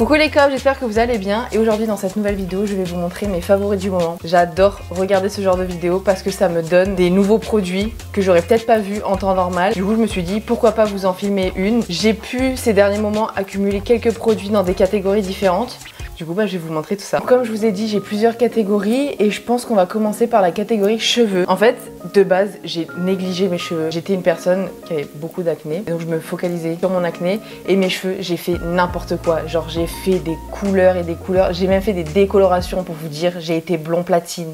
Coucou les cops, j'espère que vous allez bien et aujourd'hui dans cette nouvelle vidéo je vais vous montrer mes favoris du moment. J'adore regarder ce genre de vidéo parce que ça me donne des nouveaux produits que j'aurais peut-être pas vu en temps normal. Du coup je me suis dit pourquoi pas vous en filmer une. J'ai pu ces derniers moments accumuler quelques produits dans des catégories différentes. Du coup, je vais vous montrer tout ça. Comme je vous ai dit, j'ai plusieurs catégories et je pense qu'on va commencer par la catégorie cheveux. En fait, de base, j'ai négligé mes cheveux. J'étais une personne qui avait beaucoup d'acné, donc je me focalisais sur mon acné et mes cheveux, j'ai fait n'importe quoi. Genre, j'ai fait des couleurs et des couleurs. J'ai même fait des décolorations pour vous dire, j'ai été blond platine.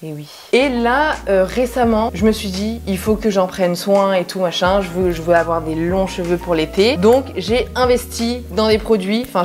Et oui. Et là, récemment, je me suis dit, il faut que j'en prenne soin et tout machin. Je veux avoir des longs cheveux pour l'été. Donc, j'ai investi dans des produits. Enfin,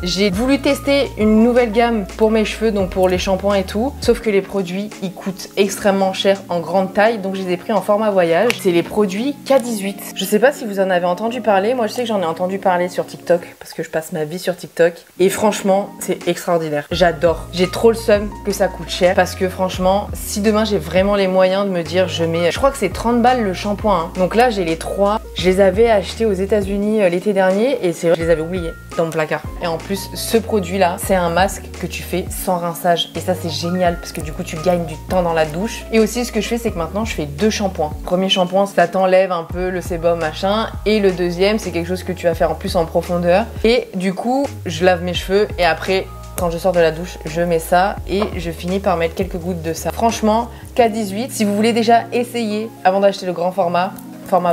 j'ai voulu tester une nouvelle gamme pour mes cheveux, donc pour les shampoings et tout. Sauf que les produits, ils coûtent extrêmement cher en grande taille. Donc, je les ai pris en format voyage. C'est les produits K18. Je sais pas si vous en avez entendu parler. Moi, je sais que j'en ai entendu parler sur TikTok parce que je passe ma vie sur TikTok. Et franchement, c'est extraordinaire. J'adore. J'ai trop le seum que ça coûte cher parce que franchement, si demain j'ai vraiment les moyens de me dire je crois que c'est 30 balles le shampoing. Donc là, j'ai les 3. Je les avais achetés aux États-Unis l'été dernier et c'est vrai, je les avais oubliés dans mon placard. Et en plus, ce produit-là, c'est un masque que tu fais sans rinçage. Et ça, c'est génial parce que du coup, tu gagnes du temps dans la douche. Et aussi, ce que je fais, c'est que maintenant, je fais 2 shampoings. Premier shampoing, ça t'enlève un peu le sébum, machin. Et le deuxième, c'est quelque chose que tu vas faire en plus en profondeur. Et du coup, je lave mes cheveux et après, quand je sors de la douche, je mets ça et je finis par mettre quelques gouttes de ça. Franchement, K18, si vous voulez déjà essayer avant d'acheter le grand format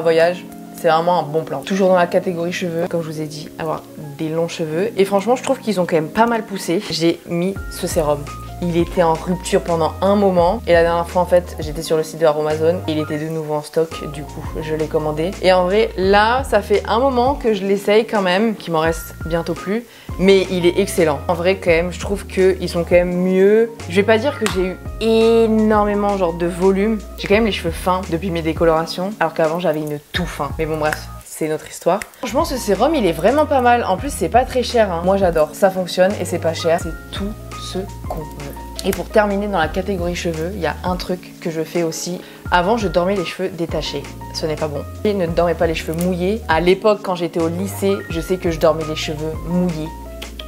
voyage, c'est vraiment un bon plan. Toujours dans la catégorie cheveux, comme je vous ai dit, avoir des longs cheveux. Et franchement, je trouve qu'ils ont quand même pas mal poussé. J'ai mis ce sérum. Il était en rupture pendant un moment et la dernière fois en fait j'étais sur le site de Amazon, il était de nouveau en stock, du coup je l'ai commandé. Et en vrai là ça fait un moment que je l'essaye quand même, qu'il m'en reste bientôt plus, mais il est excellent. En vrai quand même je trouve qu'ils sont quand même mieux. Je vais pas dire que j'ai eu énormément genre de volume, j'ai quand même les cheveux fins depuis mes décolorations alors qu'avant j'avais une tout fin. Mais bon bref, c'est notre histoire. Franchement ce sérum il est vraiment pas mal, en plus c'est pas très cher hein. Moi j'adore, ça fonctionne et c'est pas cher, c'est tout ce qu'on veut. Et pour terminer dans la catégorie cheveux, il y a un truc que je fais aussi. Avant je dormais les cheveux détachés, ce n'est pas bon. Et ne dormez pas les cheveux mouillés. À l'époque quand j'étais au lycée, je sais que je dormais les cheveux mouillés.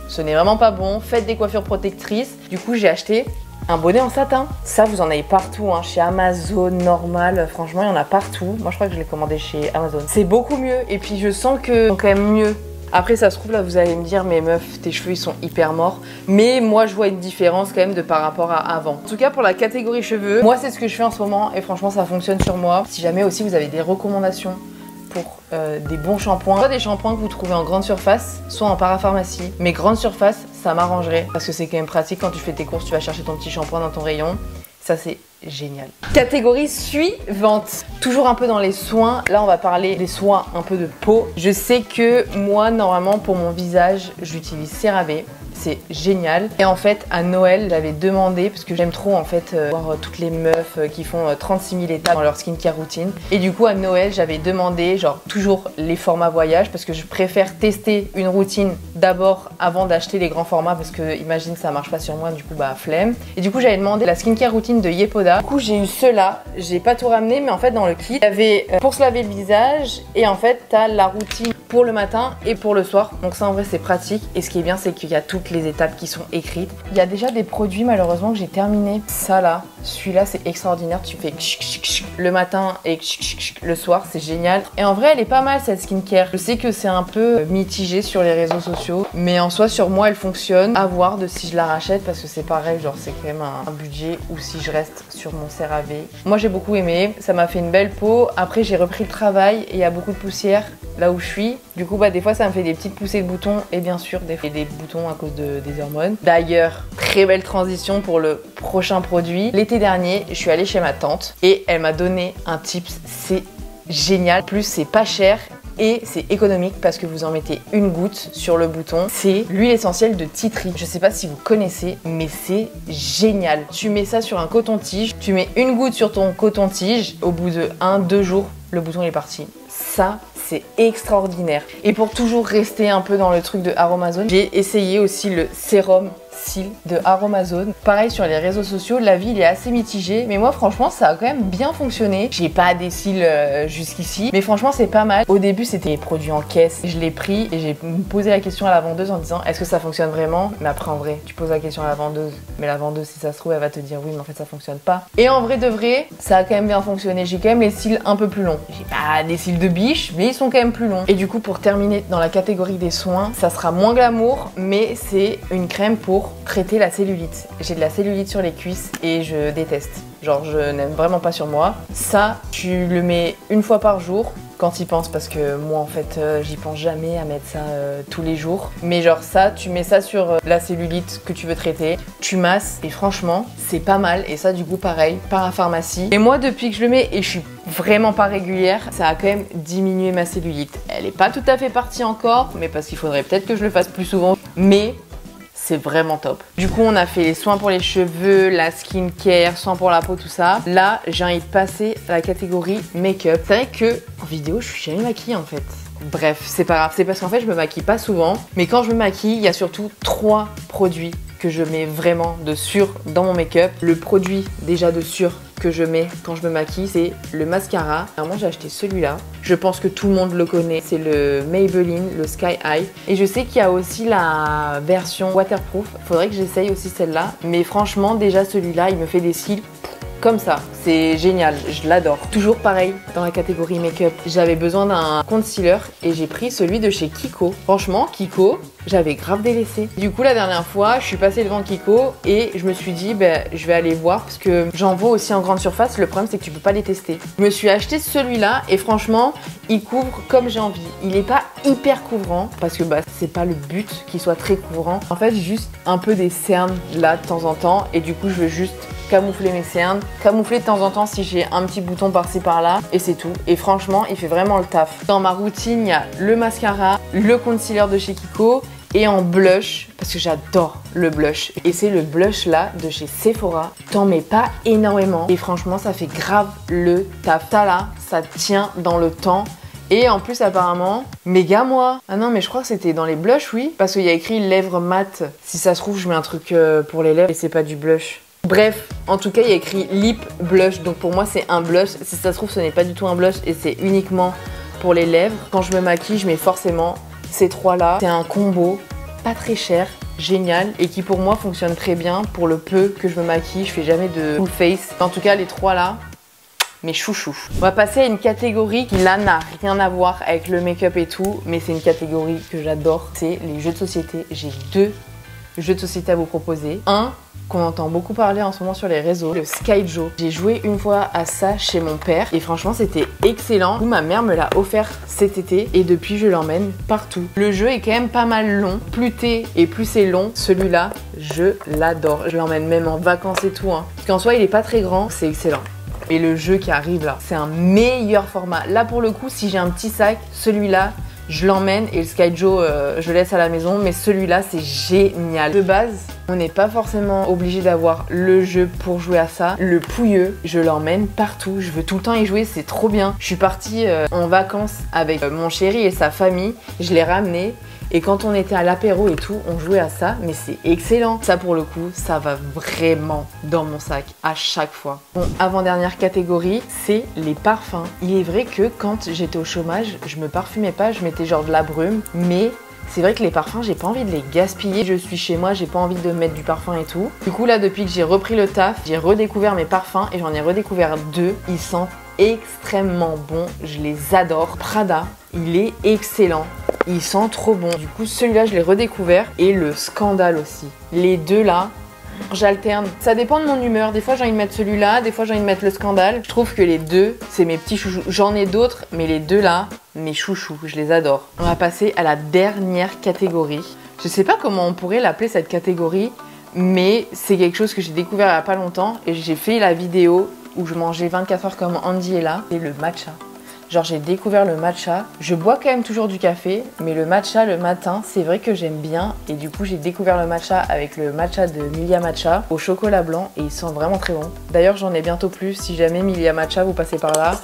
Ce n'est vraiment pas bon, faites des coiffures protectrices. Du coup j'ai acheté un bonnet en satin. Ça vous en avez partout hein, chez Amazon, normal, franchement il y en a partout. Moi je crois que je l'ai commandé chez Amazon. C'est beaucoup mieux et puis je sens que c'est quand même mieux. Après ça se trouve là vous allez me dire mais meuf tes cheveux ils sont hyper morts, mais moi je vois une différence quand même de par rapport à avant. En tout cas pour la catégorie cheveux, moi c'est ce que je fais en ce moment et franchement ça fonctionne sur moi. Si jamais aussi vous avez des recommandations pour des bons shampoings, soit des shampoings que vous trouvez en grande surface, soit en parapharmacie, mais grande surface ça m'arrangerait parce que c'est quand même pratique quand tu fais tes courses, tu vas chercher ton petit shampoing dans ton rayon, ça c'est génial. Catégorie suivante, toujours un peu dans les soins. Là on va parler des soins un peu de peau. Je sais que moi normalement pour mon visage j'utilise CeraVe. C'est génial. Et en fait à Noël j'avais demandé, parce que j'aime trop en fait voir toutes les meufs qui font 36 000 étapes dans leur skincare routine. Et du coup à Noël j'avais demandé genre toujours les formats voyage parce que je préfère tester une routine d'abord avant d'acheter les grands formats parce que imagine ça marche pas sur moi, du coup bah flemme. Et du coup j'avais demandé la skincare routine de Yepoda. Du coup j'ai eu ceux-là, j'ai pas tout ramené mais en fait dans le kit il y avait pour se laver le visage et en fait t'as la routine pour le matin et pour le soir. Donc ça en vrai c'est pratique et ce qui est bien c'est qu'il y a toutes les étapes qui sont écrites. Il y a déjà des produits malheureusement que j'ai terminé. Ça là, celui-là c'est extraordinaire, tu fais le matin et le soir, c'est génial. Et en vrai elle est pas mal cette skincare. Je sais que c'est un peu mitigé sur les réseaux sociaux mais en soi sur moi elle fonctionne. À voir de si je la rachète parce que c'est pareil, genre c'est quand même un budget ou si je reste sur mon CeraVe. Moi j'ai beaucoup aimé, ça m'a fait une belle peau. Après j'ai repris le travail et il y a beaucoup de poussière là où je suis. Du coup bah des fois ça me fait des petites poussées de boutons et bien sûr des boutons à cause des hormones. D'ailleurs très belle transition pour le prochain produit. L'été dernier je suis allée chez ma tante et elle m'a donné un tips, c'est génial. En plus c'est pas cher et c'est économique parce que vous en mettez une goutte sur le bouton. C'est l'huile essentielle de tea tree. Je sais pas si vous connaissez mais c'est génial. Tu mets ça sur un coton-tige, tu mets une goutte sur ton coton-tige, au bout de 1-2 jours le bouton est parti. Ça c'est extraordinaire. Et pour toujours rester un peu dans le truc de Aromazone, j'ai essayé aussi le sérum cils de Aromazone. Pareil sur les réseaux sociaux, l'avis il est assez mitigé, mais moi franchement ça a quand même bien fonctionné. J'ai pas des cils jusqu'ici, mais franchement c'est pas mal. Au début c'était les produits en caisse, je l'ai pris et j'ai posé la question à la vendeuse en disant est-ce que ça fonctionne vraiment? Mais après en vrai, tu poses la question à la vendeuse, mais la vendeuse si ça se trouve elle va te dire oui mais en fait ça fonctionne pas. Et en vrai de vrai, ça a quand même bien fonctionné. J'ai quand même les cils un peu plus longs. J'ai pas des cils de biche, mais ils sont quand même plus longs. Et du coup pour terminer dans la catégorie des soins, ça sera moins glamour, mais c'est une crème pour traiter la cellulite. J'ai de la cellulite sur les cuisses et je déteste. Genre je n'aime vraiment pas sur moi. Ça, tu le mets une fois par jour quand y penses, parce que moi en fait j'y pense jamais à mettre ça tous les jours. Mais genre ça, tu mets ça sur la cellulite que tu veux traiter, tu masses et franchement c'est pas mal. Et ça du coup pareil, par la pharmacie. Et moi depuis que je le mets et je suis vraiment pas régulière, ça a quand même diminué ma cellulite. Elle est pas tout à fait partie encore, mais parce qu'il faudrait peut-être que je le fasse plus souvent. Mais c'est vraiment top. Du coup, on a fait les soins pour les cheveux, la skincare, soins pour la peau, tout ça. Là, j'ai envie de passer à la catégorie make-up. C'est vrai que en vidéo, je suis jamais maquillée en fait. Bref, c'est pas grave. C'est parce qu'en fait, je me maquille pas souvent. Mais quand je me maquille, il y a surtout 3 produits que je mets vraiment de sûr dans mon make-up. Le produit déjà de sûr que je mets quand je me maquille, c'est le mascara. Alors moi j'ai acheté celui-là. Je pense que tout le monde le connaît. C'est le Maybelline, le Sky High. Et je sais qu'il y a aussi la version waterproof. Faudrait que j'essaye aussi celle-là. Mais franchement, déjà celui-là, il me fait des cils comme ça. C'est génial, je l'adore. Toujours pareil, dans la catégorie make-up, j'avais besoin d'un concealer et j'ai pris celui de chez Kiko. Franchement, Kiko, j'avais grave délaissé. Du coup, la dernière fois, je suis passée devant Kiko et je me suis dit, je vais aller voir parce que j'en vois aussi en grande surface. Le problème, c'est que tu peux pas les tester. Je me suis acheté celui-là et franchement, il couvre comme j'ai envie. Il est pas hyper couvrant parce que c'est pas le but qu'il soit très couvrant. En fait, juste un peu des cernes là de temps en temps et du coup, je veux juste camoufler mes cernes, camoufler de temps en temps si j'ai un petit bouton par-ci par-là et c'est tout. Et franchement, il fait vraiment le taf. Dans ma routine, il y a le mascara, le concealer de chez Kiko et en blush, parce que j'adore le blush. Et c'est le blush là de chez Sephora. T'en mets pas énormément et franchement, ça fait grave le taf. Ça là, ça tient dans le temps. Et en plus apparemment, méga moi. Ah non mais je crois que c'était dans les blushs, oui. Parce qu'il y a écrit lèvres mat. Si ça se trouve, je mets un truc pour les lèvres et c'est pas du blush. Bref, en tout cas, il y a écrit lip blush. Donc pour moi, c'est un blush. Si ça se trouve, ce n'est pas du tout un blush et c'est uniquement pour les lèvres. Quand je me maquille, je mets forcément ces 3 là. C'est un combo pas très cher, génial et qui pour moi fonctionne très bien pour le peu que je me maquille. Je fais jamais de full face. En tout cas, les 3 là, mes chouchous. On va passer à une catégorie qui là n'a rien à voir avec le make-up et tout, mais c'est une catégorie que j'adore, c'est les jeux de société. J'ai 2 jeux de société à vous proposer. Un qu'on entend beaucoup parler en ce moment sur les réseaux, le Skyjo. J'ai joué une fois à ça chez mon père et franchement c'était excellent. Ma mère me l'a offert cet été et depuis je l'emmène partout. Le jeu est quand même pas mal long. Plus t'es et plus c'est long. Celui-là, je l'adore. Je l'emmène même en vacances et tout. Parce qu'en soi il est pas très grand, c'est excellent. Et le jeu qui arrive là, c'est un meilleur format. Là pour le coup, si j'ai un petit sac, celui-là, je l'emmène et le Skyjo, je le laisse à la maison. Mais celui-là, c'est génial. De base, on n'est pas forcément obligé d'avoir le jeu pour jouer à ça. Le pouilleux, je l'emmène partout. Je veux tout le temps y jouer, c'est trop bien. Je suis partie en vacances avec mon chéri et sa famille. Je l'ai ramené. Et quand on était à l'apéro et tout, on jouait à ça, mais c'est excellent. Ça pour le coup, ça va vraiment dans mon sac à chaque fois. Bon, avant-dernière catégorie, c'est les parfums. Il est vrai que quand j'étais au chômage, je me parfumais pas, je mettais genre de la brume, mais c'est vrai que les parfums, j'ai pas envie de les gaspiller. Je suis chez moi, j'ai pas envie de mettre du parfum et tout. Du coup là, depuis que j'ai repris le taf, j'ai redécouvert mes parfums et j'en ai redécouvert 2. Ils sentent extrêmement bons, je les adore. Prada, il est excellent. Il sent trop bon. Du coup, celui-là, je l'ai redécouvert. Et le Scandale aussi. Les 2 là, j'alterne. Ça dépend de mon humeur. Des fois, j'ai envie de mettre celui-là. Des fois, j'ai envie de mettre le Scandale. Je trouve que les 2, c'est mes petits chouchous. J'en ai d'autres, mais les 2 là, mes chouchous. Je les adore. On va passer à la dernière catégorie. Je sais pas comment on pourrait l'appeler cette catégorie, mais c'est quelque chose que j'ai découvert il y a pas longtemps. Et j'ai fait la vidéo où je mangeais 24 heures comme Andy est là. C'est le matcha. Genre j'ai découvert le matcha. Je bois quand même toujours du café, mais le matcha le matin, c'est vrai que j'aime bien. Et du coup j'ai découvert le matcha avec le matcha de Milia Matcha au chocolat blanc et il sent vraiment très bon. D'ailleurs j'en ai bientôt plus, si jamais Milia Matcha vous passez par là.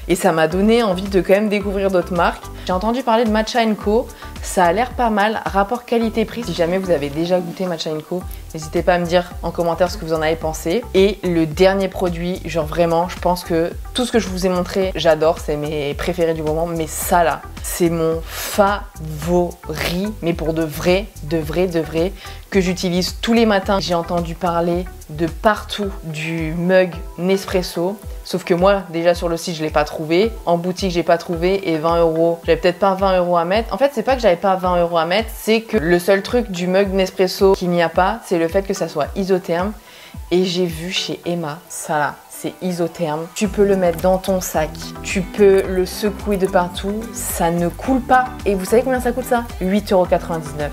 et ça m'a donné envie de quand même découvrir d'autres marques. J'ai entendu parler de Matcha & Co, ça a l'air pas mal, rapport qualité-prix. Si jamais vous avez déjà goûté Matcha & Co, n'hésitez pas à me dire en commentaire ce que vous en avez pensé. Et le dernier produit, genre vraiment, je pense que tout ce que je vous ai montré, j'adore, c'est mes préférés du moment, mais ça là, c'est mon favori, mais pour de vrai, que j'utilise tous les matins. J'ai entendu parler de partout du mug Nespresso, sauf que moi, déjà sur le site, je l'ai pas trouvé, en boutique, j'ai pas trouvé, et 20 €, j'avais peut-être pas 20 € à mettre. En fait, c'est pas que j'avais pas 20 € à mettre, c'est que le seul truc du mug Nespresso qu'il n'y a pas, c'est le fait que ça soit isotherme. Et j'ai vu chez Emma, ça là, c'est isotherme. Tu peux le mettre dans ton sac, tu peux le secouer de partout, ça ne coule pas. Et vous savez combien ça coûte ça? 8,99 €.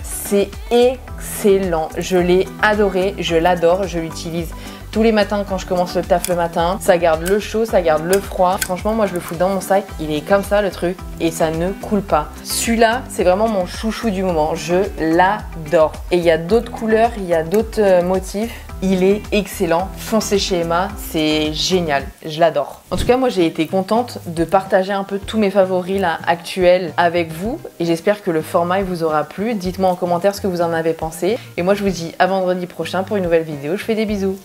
C'est excellent, je l'ai adoré, je l'adore, je l'utilise tous les matins quand je commence le taf le matin. Ça garde le chaud, ça garde le froid. Franchement, moi je le fous dans mon sac, il est comme ça le truc et ça ne coule pas. Celui-là, c'est vraiment mon chouchou du moment, je l'adore. Et il y a d'autres couleurs, il y a d'autres motifs. Il est excellent, foncez chez Emma, c'est génial, je l'adore. En tout cas, moi j'ai été contente de partager un peu tous mes favoris là actuels avec vous et j'espère que le format il vous aura plu. Dites-moi en commentaire ce que vous en avez pensé. Et moi je vous dis à vendredi prochain pour une nouvelle vidéo, je fais des bisous.